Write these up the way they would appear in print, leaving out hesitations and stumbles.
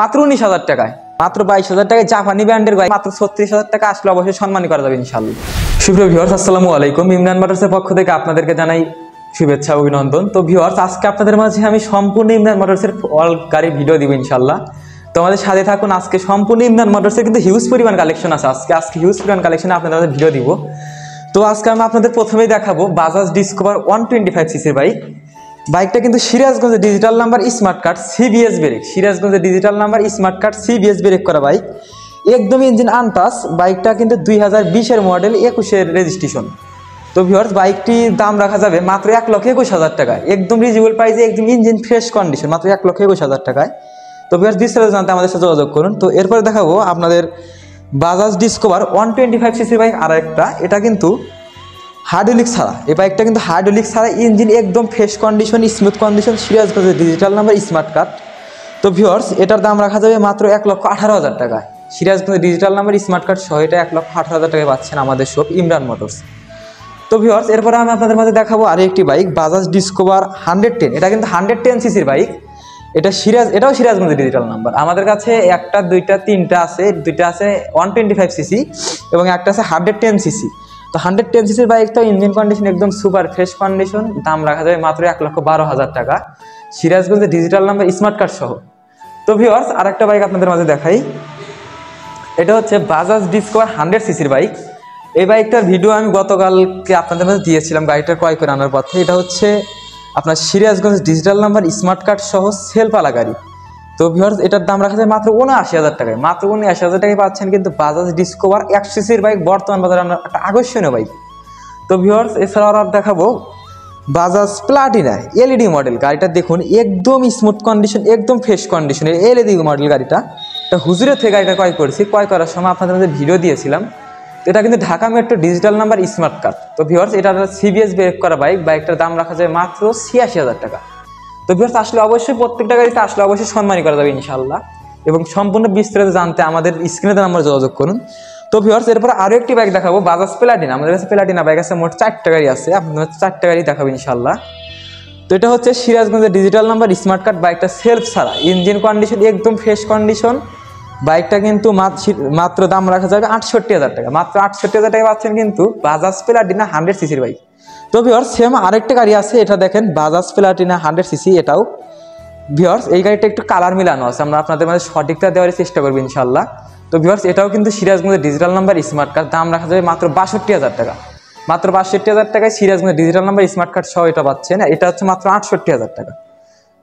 মাত্র 19,000 টাকায়, মাত্র 22,000 টাকায় জাপানি ব্র্যান্ডের বাইক মাত্র 36,000 টাকা আসলে অবশ্যই সম্মানী করা যাবে ইনশাআল্লাহ। সুপ্রিয় ভিউয়ার্স, আসসালামু আলাইকুম। ইমরান মোটরসের পক্ষ থেকে আপনাদেরকে জানাই শুভেচ্ছা অভিনন্দন। তো ভিউয়ার্স, আজকে আপনাদের মাঝে আমি সম্পূর্ণ ইমরান মোটরসের অল গাড়ি ভিডিও দিব ইনশাআল্লাহ। তো আমাদের সাথে থাকুন। আজকে সম্পূর্ণ ইমরান মোটরসের কিন্তু হিউজ পরিমাণ কালেকশন আছে। আজকে হিউজ পরিমাণ কালেকশনে আপনাদের ভিডিও দিব। তো আজকে আমি আপনাদের প্রথমেই দেখাবো বাজাজ ডিসকভার 125 সিসির বাইকটা কিন্তু সিরাজগঞ্জের digital number smart card CBS brake, সিরাজগঞ্জের digital number smart card CBS brake করা বাইক, একদম ইঞ্জিন আনটাচ। বাইকটা কিন্তু 2020-এর মডেল, 21-এর রেজিস্ট্রেশন। তো ভিউয়ার্স, বাইকটির দাম রাখা যাবে মাত্র 1,21,000 টাকায়, একদম রিজনেবল প্রাইসে, একদম ইঞ্জিন ফ্রেশ কন্ডিশন, মাত্র 1,21,000 টাকায়। তো ভিউয়ার্স, বিস্তারিত জানতে আমাদের সাথে যোগাযোগ করুন। তো এরপরে দেখাবো আপনাদের বাজাজ ডিসকভার 125 সিসির বাইক আর একটা, এটা কিন্তু হাইড্রোলিক ছাড়া। এই বাইকটা কিন্তু হাইড্রোলিক ছাড়া, ইঞ্জিন একদম ফ্রেশ কন্ডিশন, স্মুথ কন্ডিশন, সিরাজগঞ্জের ডিজিটাল নাম্বার স্মার্ট কার্ড। তো ভিউয়ার্স, এটার দাম রাখা যাবে মাত্র 1,18,000 টাকায়। সিরাজগঞ্জের ডিজিটাল নাম্বার স্মার্ট কার্ড সহ এটা 1,18,000 টাকায় পাচ্ছেন আমাদের শপ ইমরান মোটরস। তো ভিউয়ার্স, এরপরে আমি আপনাদের মাঝে দেখাবো আরও একটি বাইক, বাজাজ ডিসকভার 110। এটা কিন্তু 110 সিসির বাইক। এটাও সিরাজগঞ্জের ডিজিটাল নাম্বার। আমাদের কাছে একটা, দুইটা, তিনটা আছে। দুইটা আছে 125 সিসি এবং একটা আছে 110 সিসি। তো 110 সিসির বাইক তো ইঞ্জিন কন্ডিশন একদম সুপার ফ্রেশ কন্ডিশন, দাম রাখা যাবে মাত্র 1,12,000 টাকা, সিরাজগঞ্জের ডিজিটাল নাম্বার স্মার্ট কার্ড সহ। তো ভিউয়ার্স, আরেকটা বাইক আপনাদের মাঝে দেখাই। এটা হচ্ছে বাজাজ ডিসকভার 100 সিসির বাইক। এই বাইকটার ভিডিও আমি গতকালকে আপনাদের মাঝে দিয়েছিলাম গাড়িটা ক্রয় করে আনার পথে। এটা হচ্ছে আপনার Sirajganj digital number smart card সহ সেলফালা গাড়ি। তো ভিউয়ার্স, এটার দাম রাখা যায় মাত্র 79,000 টাকায়, মাত্র 79,000 টাকায় পাচ্ছেন কিন্তু বাজাজ ডিসকভার 100 সিসির বাইক, বর্তমান বাজারে একটা আকর্ষণীয় বাইক। তো ভিউয়ার্স, এছাড়াও আর দেখাবো বাজাজ প্লাটিনা এলইডি মডেল। গাড়িটা দেখুন, একদম স্মুথ কন্ডিশন, একদম ফ্রেশ কন্ডিশনের এলইডি মডেল গাড়িটা। এটা হুজুরের থেকে গাড়িটা ক্রয় করেছি, ক্রয় করার সময় আপনাদের মধ্যে ভিডিও দিয়েছিলাম। তো এটা কিন্তু Dhaka metro digital number smart card. তো ভিউয়ার্স, এটা সিবিএস ব্রেক করা বাইক। বাইকটার দাম রাখা যায় মাত্র 86,000 টাকা। তো ভিউয়ার্স, আসলে অবশ্যই প্রত্যেকটা গাড়িতে আসলে অবশ্যই সম্মানী করা যাবে ইনশাআল্লাহ। এবং সম্পূর্ণ বিস্তারিত জানতে আমাদের স্ক্রিনে দেওয়া নাম্বারে যোগাযোগ করুন। তো ভিউয়ার্স, এরপর আরও একটি বাইক দেখাবো, বাজাজ প্লাটিনা। আমাদের কাছে প্লাটিনা বাইক আছে মোট 4টা গাড়ি আছে, আপনাদের 4টা গাড়ি দেখাবো ইনশাআল্লাহ। তো এটা হচ্ছে সিরাজগঞ্জের ডিজিটাল নাম্বার স্মার্ট কার্ড। বাইকটা সেলফ ছাড়া, ইঞ্জিন কন্ডিশন একদম ফ্রেশ কন্ডিশন। বাইকটা কিন্তু মাত্র দাম রাখা যাবে 68,000 টাকা, মাত্র 68,000 টাকা পাচ্ছেন কিন্তু বাজাজ প্লাটিনা 100 সিসির বাইক। তো ভিউয়ার্স, সেম আরেকটা গাড়ি আছে, এটা দেখেন বাজাজ প্লাটিনা 100 সিসি। এটাও ভিউয়ার্স, এই গাড়িটা একটু কালার মিলানো আছে, আমরা আপনাদের মাঝে সঠিকটা দেওয়ার চেষ্টা করবো ইনশাআল্লাহ। তো ভিউয়ার্স, এটাও কিন্তু সিরাজগঞ্জের ডিজিটাল নাম্বার স্মার্ট কার্ড, দাম রাখা যাবে মাত্র 62,000 টাকা, মাত্র 62,000 টাকায় সিরাজগঞ্জের ডিজিটাল নাম্বার স্মার্ট কার্ড সহ এটা পাচ্ছেন। এটা হচ্ছে মাত্র 68,000 টাকা।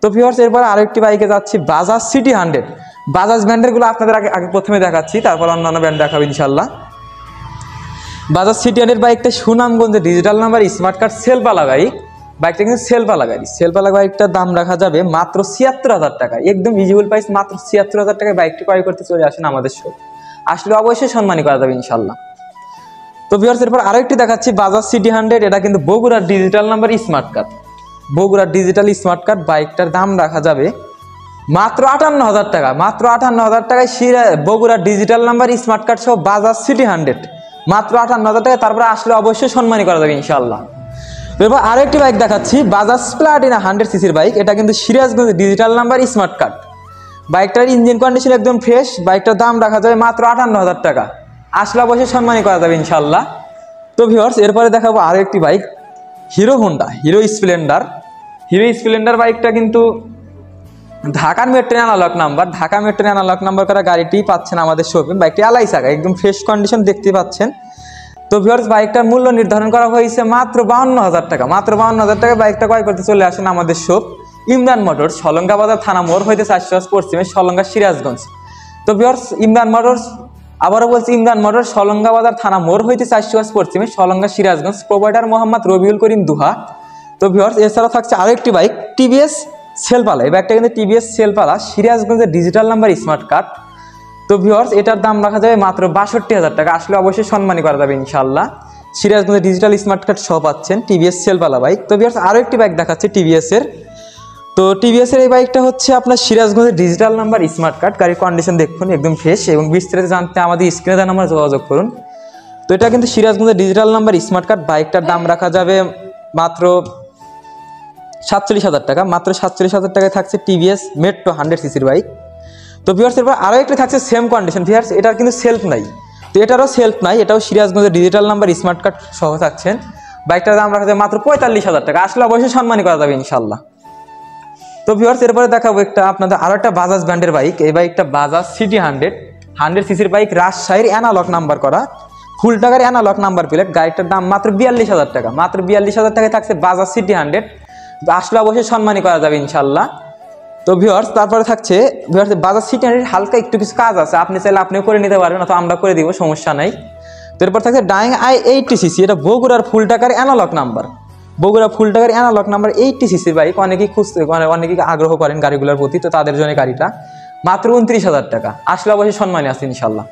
তো ভিউয়ার্স, এরপর আরেকটি বাইকে যাচ্ছি, বাজাজ সিটি 100। বাজাজ ব্র্যান্ডেরগুলো আপনাদের আগে প্রথমে দেখাচ্ছি, তারপর অন্যান্য ব্র্যান্ড দেখাবো ইনশাআল্লাহ। বাজাজ সিটি 100 বাইকটা সুনামগঞ্জের ডিজিটাল নাম্বার স্মার্ট কার্ড সেলফালা গাড়ি। বাইকটা কিন্তু সেলফালা গাড়ি। সেলফালা বাইকটার দাম রাখা যাবে মাত্র 76,000 টাকা, একদম ইজিবল প্রাইস, মাত্র 76,000 টাকায় বাইকটি ক্রয় করতে চলে আসেন আমাদের শপ। আসলে অবশ্যই সম্মানী করা যাবে ইনশাআল্লাহ। তো ভিউয়ার্স, এরপর আরেকটি দেখাচ্ছি, বাজাজ সিটি 100। এটা কিন্তু বগুড়ার ডিজিটাল নাম্বার স্মার্ট কার্ড, বগুড়ার ডিজিটাল স্মার্ট কার্ড। বাইকটার দাম রাখা যাবে মাত্র 58,000 টাকা, মাত্র 58,000 টাকায় বগুড়ার ডিজিটাল নাম্বার স্মার্ট কার্ড সহ বাজাজ সিটি 100, মাত্র 58,000 টাকা। তারপরে আসলে অবশ্যই সম্মানী করা যাবে ইনশাআল্লাহ। এরপর আরেকটি বাইক দেখাচ্ছি, বাজাজ প্লাটিনা 100 সিসির বাইক। এটা কিন্তু Sirajganj digital number smart card. বাইকটার ইঞ্জিন কন্ডিশন একদম ফ্রেশ। বাইকটার দাম রাখা যাবে মাত্র 58,000 টাকা, আসলে অবশ্যই সম্মানী করা যাবে ইনশাআল্লাহ। তো ভিউয়ার্স, এরপরে দেখাবো আরও একটি bike, Hero Honda Hero Splendor. Hero Splendor বাইকটা কিন্তু ঢাকার metro analogue number, Dhaka metro analogue number করা গাড়িটি পাচ্ছেন আমাদের শোরুমে। বাইকটি আলাই চাকা, একদম ফ্রেশ কন্ডিশন দেখতে পাচ্ছেন। তো ভিউয়ার্স, বাইকটার মূল্য নির্ধারণ করা হয়েছে মাত্র 52,000 টাকা, মাত্র 52,000 টাকা। বাইকটা ক্রয় করতে চলে আসেন আমাদের শপ ইমরান মোটরস, সলঙ্গা বাজার থানা মোড় হইতে 400 পশ্চিমে, সলঙ্গা সিরাজগঞ্জ। তো ভিউয়ার্স, ইমরান মোটরস, আবারও বলছি, ইমরান মোটরস, সলঙ্গা বাজার থানা মোড় হইতে 400 পশ্চিমে, সলঙ্গা সিরাজগঞ্জ। প্রোভাইডার মোহাম্মদ রবিউল করিম দুহা। তো ভিউয়ার্স, এছাড়াও থাকছে আরও একটি বাইক, টিভিএস সেলফালা। এই বাইকটা কিন্তু টিভিএস সেলফালা, সিরাজগঞ্জের ডিজিটাল নাম্বার স্মার্ট কার্ড। তো ভিউয়ার্স, এটার দাম রাখা যাবে মাত্র 62,000 টাকা, আসলে অবশ্যই সম্মানী করা যাবে ইনশাআল্লাহ। সিরাজগঞ্জের ডিজিটাল স্মার্ট কার্ড সহ পাচ্ছেন টিভিএস সেলফালা বাইক। তো ভিউয়ার্স, আরও একটি বাইক দেখাচ্ছে টিভিএসের। তো টিভিএসের এই বাইকটা হচ্ছে আপনার সিরাজগঞ্জের ডিজিটাল নাম্বার স্মার্ট কার্ড। গাড়ির কন্ডিশন দেখুন, একদম ফ্রেশ। এবং বিস্তারিত জানতে আমাদের স্ক্রিনে দেওয়া নাম্বারে যোগাযোগ করুন। তো এটা কিন্তু সিরাজগঞ্জের ডিজিটাল নাম্বার স্মার্ট কার্ড। বাইকটার দাম রাখা যাবে মাত্র 47,000 টাকা, মাত্র 47,000 টাকায় থাকছে টিভিএস মেট্রো 100 সিসির বাইক। তো ভিউয়ার্স এরপর আরও একটি থাকছে সেম কন্ডিশন ভিউয়ার্স, এটার কিন্তু সেলফ নাই, তো এটারও সেলফ নাই, এটাও সিরাজগঞ্জের ডিজিটাল নাম্বার স্মার্ট কার্ড সহ থাকছেন। বাইকটার দাম রাখা যায় মাত্র 45,000 টাকা, আসলে অবশ্যই সম্মানী করা যাবে ইনশাল্লাহ। তো ভিউয়ার্স এরপরে দেখাবো একটা আপনাদের আরও একটা বাজাজ ব্র্যান্ডের বাইক, এই বাইকটা বাজাজ সিটি 100 সিসির বাইক, রাজশাহীর অ্যানালগ নাম্বার করা, ফুল টাকার অ্যানালগ নাম্বার প্লেট। গাড়িটার দাম মাত্র 42,000 টাকা, মাত্র 42,000 টাকায় থাকছে বাজাজ সিটি 100, আসলে অবশ্যই সম্মানী করা যাবে ইনশাল্লাহ। তো ভিউয়ার্স তারপরে থাকছে ভিউয়ার্স বাজাজ সিটি 100 হালকা একটু কিছু কাজ আছে, আপনি চাইলে আপনিও করে নিতে পারবেন, অথবা আমরা করে দিব, সমস্যা নাই। তো এরপর থাকছে ডাইং i80 সিসি, এটা বগুড়ার ফুল টাকার অ্যানালগ নাম্বার, বগুড়া ফুল টাকার অ্যানালগ নাম্বার 80 সিসি বাইক। অনেকেই খুঁজতে অনেকেই আগ্রহ করেন গাড়িগুলোর প্রতি, তো তাদের জন্য গাড়িটা মাত্র 29,000 টাকা, আসলে অবশ্যই সম্মানী আছে ইনশাল্লাহ।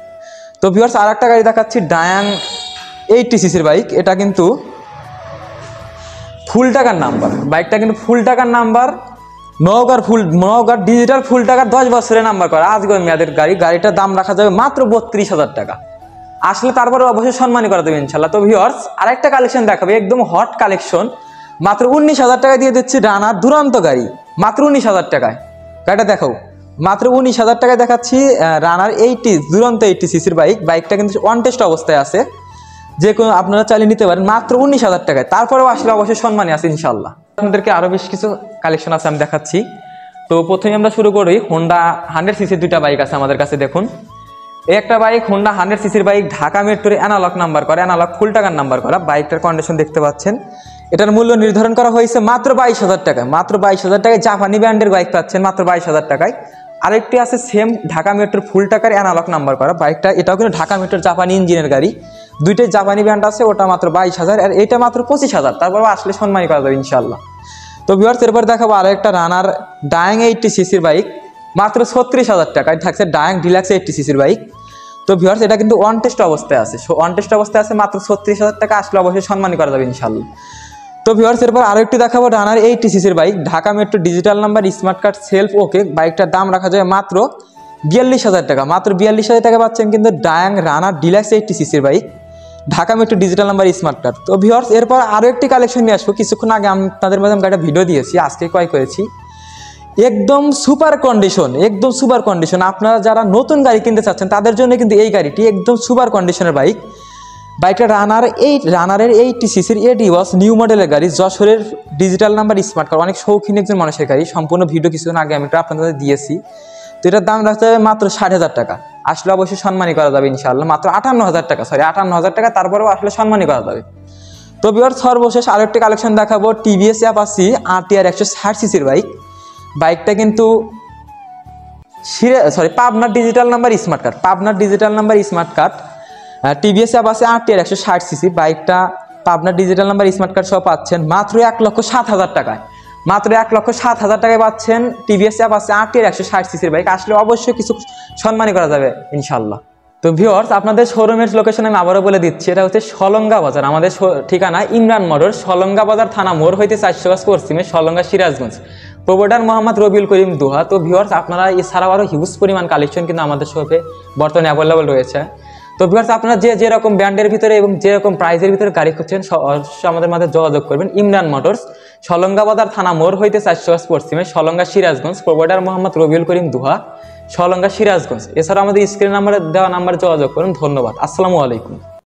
তো ভিউয়ার্স আর একটা গাড়ি দেখাচ্ছি ডায়াং 80 সিসির বাইক, এটা কিন্তু ফুল টাকার নাম্বার, বাইকটা কিন্তু ফুল টাকার নাম্বার, নওগাঁর ডিজিটাল ফুল টাকার 10 বছরের নাম্বার করা, আজীবন মেয়াদের গাড়ি। গাড়িটার দাম রাখা যাবে মাত্র 32,000 টাকা, আসলে তারপরে অবশ্যই সম্মানী করা দেবে ইনশাল্লাহ। তো ভিউয়ার্স আরেকটা কালেকশন দেখাবে, একদম হট কালেকশন, মাত্র 19,000 টাকায় দিয়ে দিচ্ছি রানার দুরান্ত গাড়ি, মাত্র 19,000 টাকায়। গাড়িটা দেখাও, মাত্র 19,000 টাকায় দেখাচ্ছি রানার দুরান্ত 80 সিসির বাইক। বাইকটা কিন্তু অন টেস্ট অবস্থায় আছে, যে কোনো আপনারা চালিয়ে নিতে পারেন মাত্র 19,000 টাকায়, তারপরেও আসলে অবশ্যই সম্মানী আছে ইনশাল্লাহ। আপনাদেরকে আরও বেশ কিছু কালেকশন আছে আমি দেখাচ্ছি। তো প্রথমে আমরা শুরু করি, হোন্ডা 100 সিসির দুইটা বাইক আছে আমাদের কাছে। দেখুন এই একটা বাইক হোন্ডা 100 সিসির বাইক, ঢাকা মেট্রোর অ্যানালগ নাম্বার করা, অ্যানালগ ফুল টাকার নাম্বার করা। বাইকটার কন্ডিশন দেখতে পাচ্ছেন, এটার মূল্য নির্ধারণ করা হয়েছে মাত্র 22,000 টাকায়, মাত্র 22,000 টাকায় জাপানি ব্র্যান্ডের বাইক পাচ্ছেন মাত্র 22,000 টাকায়। আরেকটি আছে সেম ঢাকা মেট্রোর ফুল টাকার অ্যানালগ নাম্বার করা বাইকটা, এটাও কিন্তু ঢাকা মেট্রোর জাপানি ইঞ্জিনের গাড়ি, দুইটাই জাপানি ব্র্যান্ড আছে, ওটা মাত্র 22,000 আর এটা মাত্র 25,000, তারপরে আসলে সম্মানী করা যাবে ইনশাল্লাহ। তো ভিউয়ার্স এরপর দেখাবো আরো একটা রানার ডায়াং 80 সিসির বাইক, মাত্র 36,000 টাকায় থাকছে ডায়াং ডিলাক্স 80 সিসির বাইক। তো ভিউয়ার্স এটা কিন্তু অন টেস্ট অবস্থায় আছে, অন টেস্ট অবস্থায় আছে, মাত্র 36,000 টাকা, আসলে অবশ্যই সম্মানী করা যাবে ইনশাল্লাহ। তো ভিউয়ার্স এরপর আরো একটি দেখাবো রানার 80 সিসির bike, Dhaka metro digital number smart card self okay. বাইকটার দাম রাখা যায় মাত্র 42,000 টাকা, মাত্র 42,000 টাকা পাচ্ছেন কিন্তু ডায়াং রানার ডিলাক্স 80 সিসির bike, Dhaka metro digital number smart card. তো ভিউয়ার্স এরপর আরও একটি কালেকশন নিয়ে আসবো, কিছুক্ষণ আগে আপনাদের মধ্যে আমি গাড়িটা ভিডিও দিয়েছি, আজকে ক্রয় করেছি, একদম সুপার কন্ডিশন, একদম সুপার কন্ডিশন। আপনারা যারা নতুন গাড়ি কিনতে চাচ্ছেন তাদের জন্য কিন্তু এই গাড়িটি একদম সুপার কন্ডিশনের বাইক। বাইকটা রানারের 80 সিসির এডিওয়াস নিউ মডেলের গাড়ি, যশোরের ডিজিটাল নাম্বার স্মার্ট কার্ড, অনেক শৌখিন একজন মানুষের গাড়ি। সম্পূর্ণ ভিডিও কিছুক্ষণ আগে আমি আপনাদের দিয়েছি। তো এটার দাম রাখতে হবে মাত্র 60,000 টাকা, আসলে অবশ্যই সম্মানী করা যাবে ইনশাআল্লাহ। মাত্র 58,000 টাকা, 58,000 টাকা, তারপরেও আসলে সম্মানী করা যাবে। তো ভিউয়ার্স সর্বশেষ আরো একটি কালেকশন দেখাবো, টিভিএস অ্যাপাচি RTR 160 সিসির বাইক। বাইকটা কিন্তু পাবনার ডিজিটাল নাম্বার স্মার্ট কার্ড, পাবনার digital number smart card, TVS Apache RTR 160 CC. বাইকটা পাবনার ডিজিটাল নাম্বার স্মার্ট কার্ড সহ পাচ্ছেন মাত্র 1,07,000 টাকায়, মাত্র 1,07,000 টাকায় পাচ্ছেন টিভিএস অ্যাপাচি RTR 160 সিসির বাইক, আসলে অবশ্যই কিছু সম্মানী করা যাবে ইনশাল্লাহ। তো ভিউয়ার্স আপনাদের শোরুমের লোকেশন আমি আবারও বলে দিচ্ছি, এটা হচ্ছে সলঙ্গা বাজার, আমাদের ঠিকানা ইমরান মোটরস, সলঙ্গা বাজার থানা মোড় হইতে 400 গজ পশ্চিমে, সলঙ্গা সিরাজগঞ্জ, প্রোভাইডার মোহাম্মদ রবিউল করিম দুহা। তো ভিউয়ার্স আপনারা এছাড়াও আরও হিউজ পরিমাণ কালেকশন কিন্তু আমাদের শপে বর্তমানে অ্যাভেলেবল রয়েছে। তো ভিউয়ার্স আপনারা যেরকম ব্র্যান্ডের ভিতরে এবং যেরকম প্রাইসের ভিতরে গাড়ি খুঁজছেন অবশ্যই আমাদের মাঝে যোগাযোগ করবেন। ইমরান মোটরস, সলঙ্গা বাজার থানা মোড় হইতে 400 গজ পশ্চিমে, সলঙ্গা সিরাজগঞ্জ, প্রোভাইডার মোহাম্মদ রবিউল করিম দুহা, সলঙ্গা সিরাজগঞ্জ। এছাড়া আমাদের স্ক্রিন নাম্বারে দেওয়া নাম্বারে যোগাযোগ করুন। ধন্যবাদ, আসসালামু আলাইকুম।